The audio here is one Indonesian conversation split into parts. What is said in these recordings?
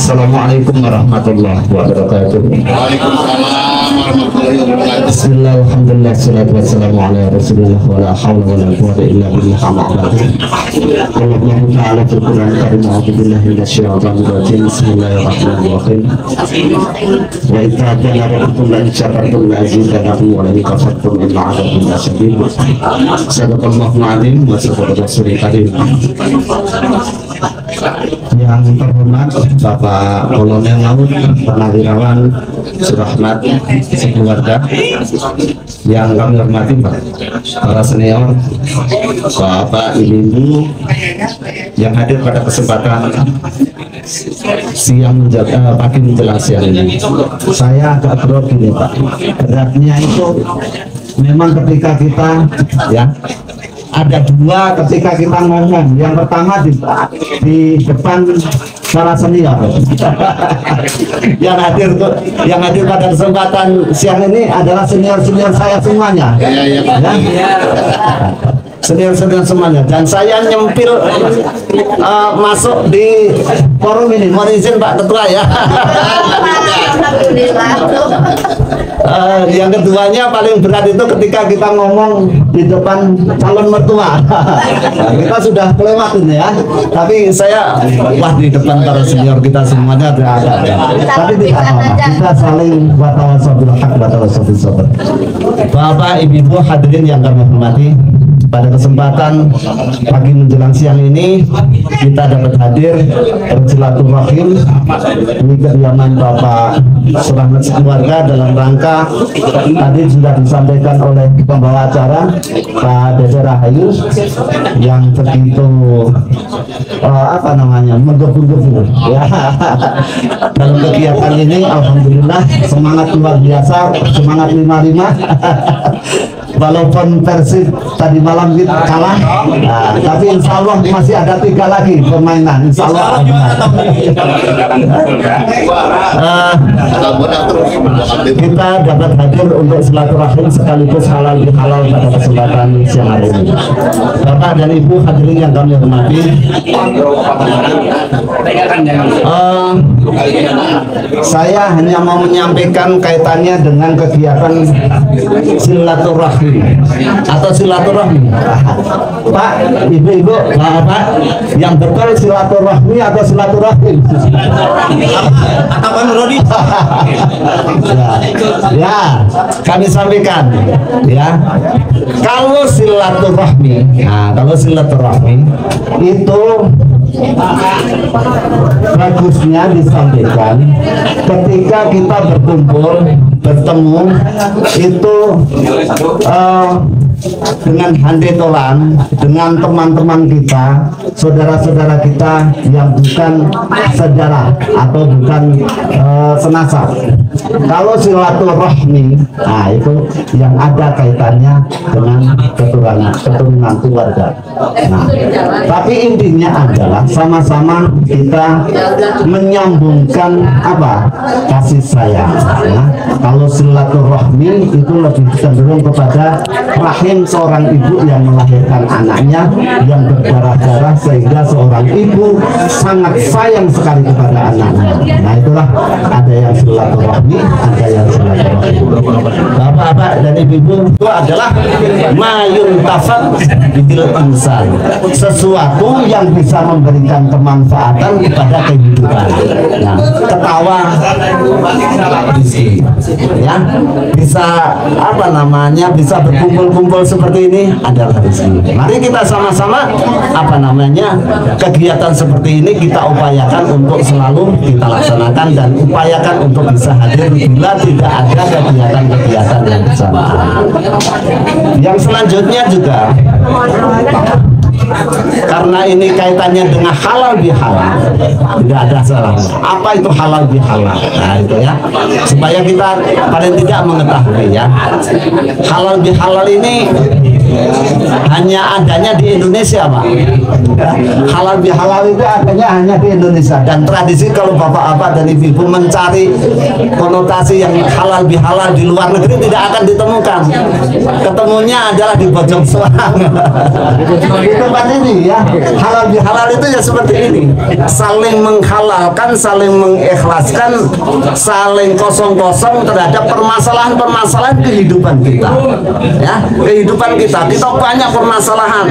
Assalamualaikum warahmatullahi wabarakatuh. Waalaikumsalam warahmatullahi wabarakatuh. Bismillah, alhamdulillah, salatu wassalamu ala rasulillah wa la hawla wa la quwwata illa billah. Wallahu ta'ala fil Qur'an karim, a'udzu billahi minasyaitonir rajim. Bismillahirrahmanirrahim. Wa idza ta'ala rabbukum la in syakartum la azidannakum wa la in kafartum inna 'adzabi lasyadid. Sadaqallahul 'azim wa sadaqa rasulul karim. Yang terhormat Bapak Kolonel Laut Purnawirawan Surahmat sekeluarga, yang kami hormati para senior, Bapak Ibu yang hadir pada kesempatan siang pagi menjelang siang ini. Saya agak grogi nih Pak, beratnya itu memang ketika kita ada dua ketika kita ngomong. Yang pertama di depan para senior yang hadir pada kesempatan siang ini adalah senior saya semuanya, senior semuanya, dan saya nyempil masuk di forum ini. Mohon izin Pak Ketua ya. Yang keduanya paling berat itu ketika kita ngomong di depan calon mertua. Kita sudah kelewat ini ya, tapi saya di depan para senior kita semuanya ada. Tapi tidak apa-apa, kita saling watawasabil haq watawasabil sabr. Bapak Ibu hadirin yang kami hormati, pada kesempatan pagi menjelang siang ini kita dapat hadir bersilaturahim di kediaman Bapak Surahmat sekeluarga dalam rangka tadi sudah disampaikan oleh pembawa acara Pak Dede Rahayu yang begitu menggebu-gebu ya. Dalam kegiatan ini alhamdulillah semangat luar biasa, semangat 55. Walaupun Persib tadi malam kita kalah, tapi insya Allah masih ada 3 lagi permainan, insya Allah. Kita dapat hadir untuk silaturahim sekaligus halal bihalal pada kesempatan siang hari ini. Bapak dan Ibu hadirin yang kami hormati, saya hanya mau menyampaikan kaitannya dengan kegiatan silaturahim atau silaturahmi. Pak, Ibu, Bapak, yang betul silaturahmi atau silaturahim? Apa Rodi? Ya, kami sampaikan ya. Kalau silaturahmi itu bagusnya disampaikan ketika kita bertemu itu dengan handetolan dengan teman-teman kita, saudara-saudara kita yang bukan sejarah atau bukan senasab. Kalau silaturahmi, itu yang ada kaitannya dengan keturunan keluarga. Tapi intinya adalah sama-sama kita menyambungkan kasih sayang. Kalau silaturahmi itu lebih cenderung kepada rahim seorang ibu yang melahirkan anaknya yang berdarah-darah, sehingga seorang ibu sangat sayang sekali kepada anaknya. Nah itulah, ada yang silaturahmi, ada yang silaturahmi. Bapak-bapak dan ibu-ibu, itu adalah mayun tafat bidil insan, sesuatu yang bisa memberikan kemanfaatan kepada kehidupan. Nah, ketawa ya, bisa bisa berkumpul-kumpul seperti ini adalah rezeki. Mari kita sama-sama kegiatan seperti ini kita upayakan untuk selalu kita laksanakan dan upayakan untuk bisa hadir bila tidak ada kegiatan-kegiatan yang bersamaan. Yang selanjutnya juga, karena ini kaitannya dengan halal bihalal, tidak ada salahnya. Apa itu halal bihalal? Nah itu ya, supaya kita paling tidak mengetahui ya. Halal bihalal ini hanya adanya di Indonesia, Pak. Halal bihalal itu adanya hanya di Indonesia, dan tradisi kalau bapak-bapak dan ibu-ibu mencari konotasi yang halal bihalal di luar negeri tidak akan ditemukan. Ketemunya adalah di Bojong Soang. Di tempat ini ya, halal bihalal itu ya seperti ini, saling menghalalkan, saling mengikhlaskan, saling kosong-kosong terhadap permasalahan-permasalahan kehidupan kita. Ya, kehidupan kita banyak permasalahan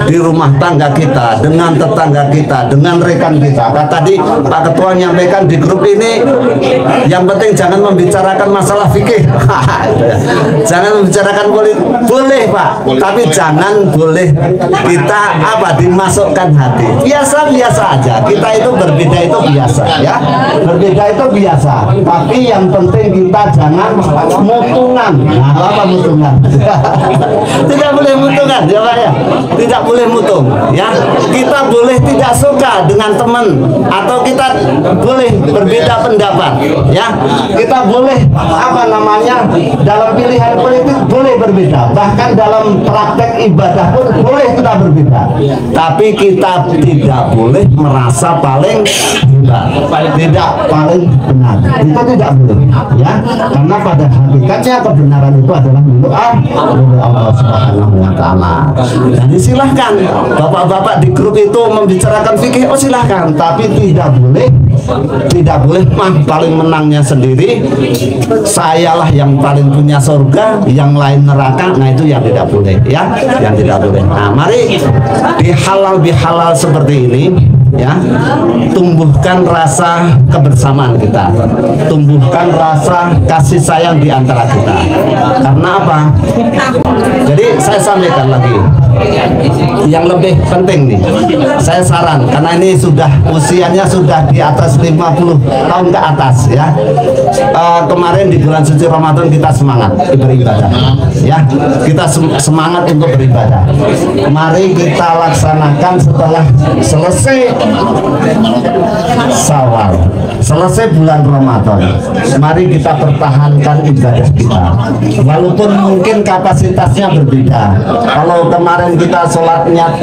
di rumah tangga kita, dengan tetangga kita, dengan rekan kita. Tadi Pak Ketua menyampaikan di grup ini, yang penting jangan membicarakan masalah fikih. Jangan membicarakan politik, boleh Pak, tapi jangan boleh kita dimasukkan hati. Biasa-biasa aja. Kita itu berbeda itu biasa ya. Berbeda itu biasa. Tapi yang penting kita jangan mutungan. Nah, apa mutungan? Tidak boleh mutungan ya Pak ya. Tidak boleh mutung ya. Kita boleh tidak suka dengan teman, atau kita boleh berbeda pendapat ya. Kita boleh dalam pilihan politik boleh berbeda, bahkan dalam praktek ibadah pun boleh kita berbeda. Tapi kita tidak boleh merasa paling hebat, tidak paling benar. Itu tidak boleh ya, karena pada hakikatnya kebenaran itu adalah milik Allah Subhanahu wa taala. Jadi silahkan bapak-bapak di grup itu membicarakan fikih, silahkan, tapi tidak boleh paling menangnya sendiri, sayalah yang paling punya surga, yang lain neraka. Nah itu yang tidak boleh ya, yang tidak boleh. Nah mari di halal bihalal seperti ini ya, tumbuhkan rasa kebersamaan kita, tumbuhkan rasa kasih sayang di antara kita. Karena apa? Jadi saya sampaikan lagi yang lebih penting nih, saya saran, karena ini usianya sudah di atas 50 tahun ke atas ya. Kemarin di bulan suci Ramadan kita semangat beribadah ya, kita semangat untuk beribadah. Mari kita laksanakan setelah selesai Syawal, selesai bulan Ramadan, mari kita pertahankan ibadah kita, walaupun mungkin kapasitasnya berbeda. Kalau kemarin kita sholatnya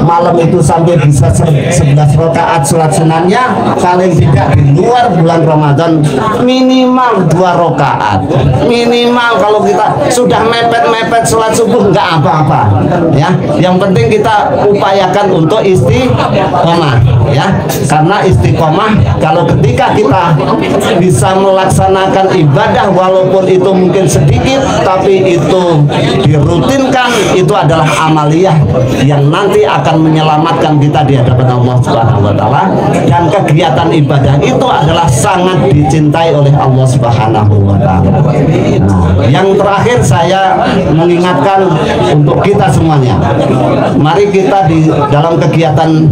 malam itu sampai bisa 11 rakaat sholat sunatnya, paling tidak di luar bulan Ramadan minimal 2 rakaat minimal. Kalau kita sudah mepet-mepet sholat subuh nggak apa-apa ya, yang penting kita upayakan untuk istiqomah ya, karena istiqomah kalau ketika kita bisa melaksanakan ibadah walaupun itu mungkin sedikit, tapi itu dirutinkan, itu adalah amaliyah yang nanti akan menyelamatkan kita di hadapan Allah Subhanahu wa taala. Dan kegiatan ibadah itu adalah sangat dicintai oleh Allah Subhanahu wa taala. Nah, yang terakhir saya mengingatkan untuk kita semuanya, mari kita di dalam kegiatan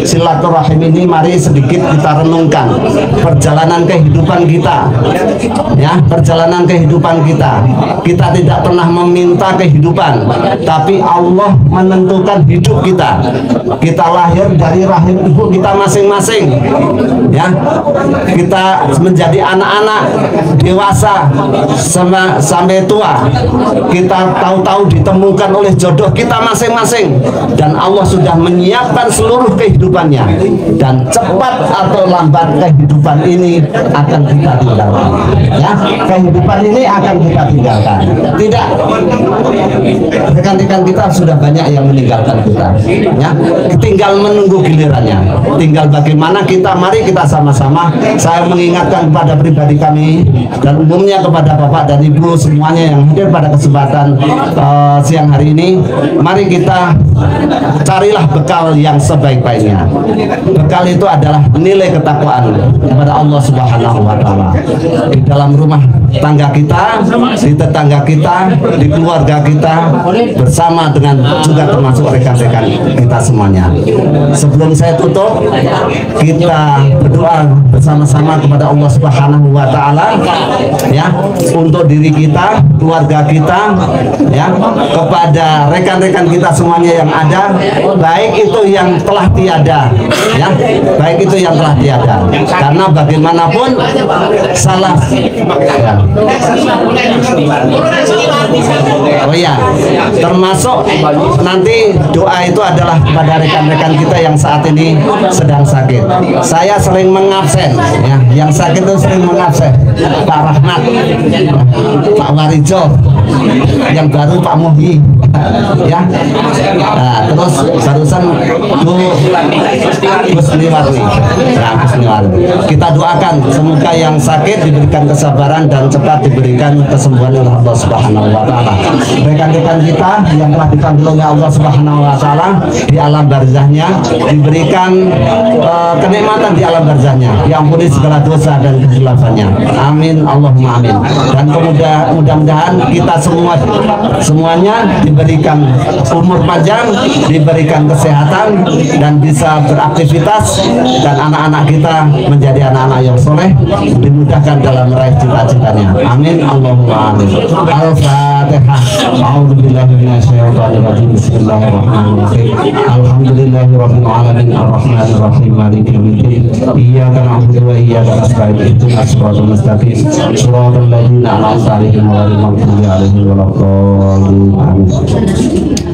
silaturahim ini, mari sedikit kita renungkan perjalanan kehidupan kita ya, perjalanan kehidupan kita. Kita tidak pernah meminta kehidupan, tapi Allah menentukan hidup kita. Kita lahir dari rahim ibu kita masing-masing ya, kita menjadi anak-anak, dewasa sampai tua, kita tahu-tahu ditemukan oleh jodoh kita masing-masing, dan Allah sudah menyiapkan seluruh kehidupannya, dan cepat atau lambat kehidupan ini akan kita tinggalkan ya, kehidupan ini akan kita tinggalkan. Tidak, rekan-rekan kita sudah banyak yang meninggalkan kita ya, tinggal menunggu gilirannya, tinggal bagaimana kita. Mari kita sama-sama, saya mengingatkan kepada pribadi kami dan umumnya kepada bapak dan ibu semuanya yang hadir pada kesempatan siang hari ini, mari kita carilah bekal yang sebaik-baiknya. Bekal itu adalah nilai ketakwaan kepada Allah Subhanahu wa taala di dalam rumah tangga kita, di tetangga kita, di keluarga kita, bersama dengan juga termasuk rekan-rekan kita semuanya. Sebelum saya tutup, kita berdoa bersama-sama kepada Allah Subhanahu wa taala ya, untuk diri kita, keluarga kita ya, kepada rekan-rekan kita semuanya yang ada, baik itu yang telah tiada ya, baik itu yang telah tiada, karena bagaimanapun salah ya. Oh iya, termasuk nanti doa itu adalah pada rekan-rekan kita yang saat ini sedang sakit. Saya sering mengabsen, ya, yang sakit itu sering mengabsen. Pak Rahmat, Pak Warijo, yang baru Pak Muhi, ya. Nah, terus barusan Bu Kusniwarni. Nah, Kusniwarni. Kita doakan semoga yang sakit diberikan kesabaran dan cepat diberikan kesembuhan oleh Allah Subhanahu wa taala. Rekan-rekan kita yang telah dipanggil oleh Allah Subhanahu wa taala di alam barzahnya diberikan kenikmatan di alam barzahnya, diampuni segala dosa dan kesilafannya. Amin Allahumma amin. Dan mudah-mudahan kita semuanya diberikan umur panjang, diberikan kesehatan dan bisa beraktivitas, dan anak-anak kita menjadi anak-anak yang soleh, dimudahkan dalam meraih cita-citanya. Amin Allahumma amin. Al-Fatihah. A'udzubillahi minasyaitonir rajim. Bismillahirrahmanirrahim. Alhamdulillahirabbil alamin arrahmanir rahim maliki yaumiddin. Iyyaka na'budu wa iyyaka nasta'in. Ihdinas siratal mustaqim. Shiratal ladzina an'amta 'alaihim ghairil maghdubi 'alaihim waladdallin. Amin.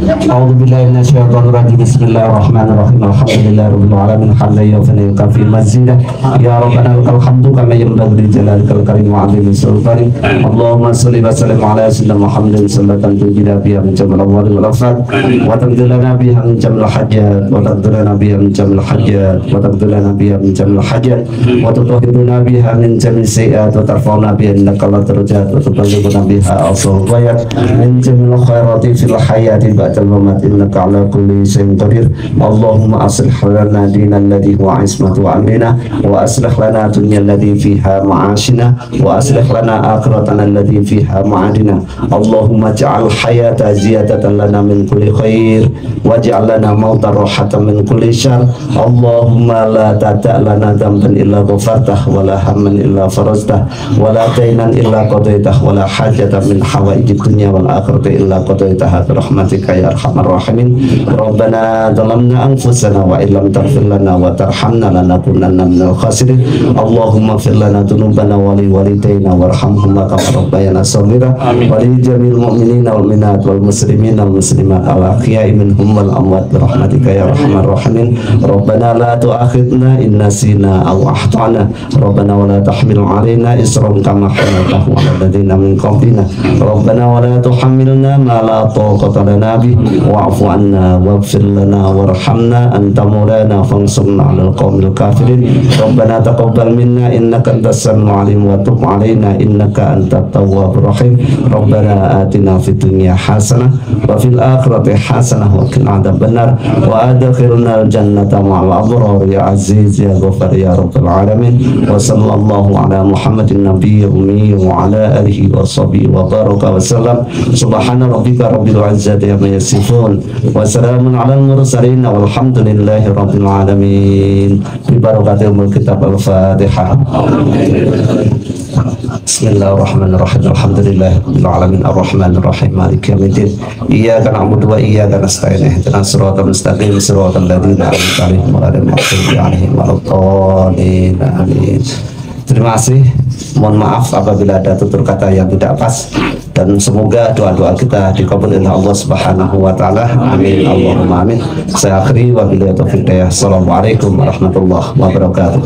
A'udzubillahi minasyaitonir rajim. Bismillahirrahmanirrahim. Alhamdulillahirabbil alamin hamdan yuwaffiqu fi mazidah. Ya rabbana lakal hamdu kama yanbaghi li jalalika karim wa 'azimi sultanik. Allahumma shalli wa sallim ala sayyidina Muhammadin sallallahu tunjina biha min jamil awwal wal afat wa taqdilana biha min jamil hajat wa taqdilana biha min jamil hajat wa taqdilana biha min jamil hajat wa tutahhiruna biha min jamil sayiat wa tarfa'una biha innaka la turjat wa tuballighuna biha awsal ghayat min jamil khairati fil hayati ba'dal mamat innaka ala kulli shay'in qadir. Allahumma aslih lana dinana alladhi huwa ismatu amrina wa aslih lana dunya alladhi fiha ma'ashina wa aslih lana akhiratana alladhi fiha ma'adina. Allahumma ja'al hayata ziyadatan lana min kulli khair waj'al lana mautan rahatan min kulli syarr. Allahumma la tada' lana dhanban illa ghafartah wa la hamman illa farajtah wa la daynan illa qadaitah wa la hajatan min hawaijid dunya wal akhirati illa qadaitaha bi rahmatika ya arhamar rahimin. Rabbana zalamna anfusana wa illam taghfir lana wa tarhamna lanakunanna minal khasirin. Allahumma ighfir lana dhunubana wa li walidayna warhamhuma kama rabbayana shaghira wa li jamil mu'minina wal mu'minat wal muslimina wal muslimat al ahya'i minhum wal amwat bi rahmatika ya arhamar rahimin. Rabbana la tu'akhidna in nasina aw akhtana. Rabbana wa la tahmil 'alaina isran kama hamaltahu 'ala alladziina min qablina. Rabbana wa la tuhammilna ma la taqata lana bih wa'fu 'anna waghfir lana warhamna anta maulana fansurna 'alal qaumil kafirin. Rabbana taqabbal minna innaka antas samiul 'alim wa tub 'alaina innaka antat tawwabur rahim. Rabbana atina fid dunya hasanah wa fil akhirati hasanah wa qina adzabannar wa adkhilna al jannata ma'al abrar ya aziz ya ghafar ya rabbal alamin. Wa sallallahu ala Muhammadin nabiyyi ummi wa ala alihi wa sahbihi wa baraka wa sallam. Subhana rabbika rabbil izzati amma yasifun wa salamun alal mursalin walhamdulillahi rabbil alamin. Bi barakatil kitab al-Fatihah. Bismillahirrahmanirrahim. Alhamdulillahirabbil alamin arrahmanir rahim maliki yaumiddin. Iyyaka na'budu wa iyyaka nasta'in. Ihdinas siratal mustaqim siratal ladzina an'amta 'alaihim ghairil maghdubi 'alaihim waladdallin. Amin. Terima kasih. Mohon maaf apabila ada tutur kata yang tidak pas, dan semoga doa-doa kita dikabul oleh Allah Subhanahu wa taala. Amin Allahumma amin. Saya akhiri wabillahi taufiq hidayah. Assalamualaikum warahmatullahi wabarakatuh.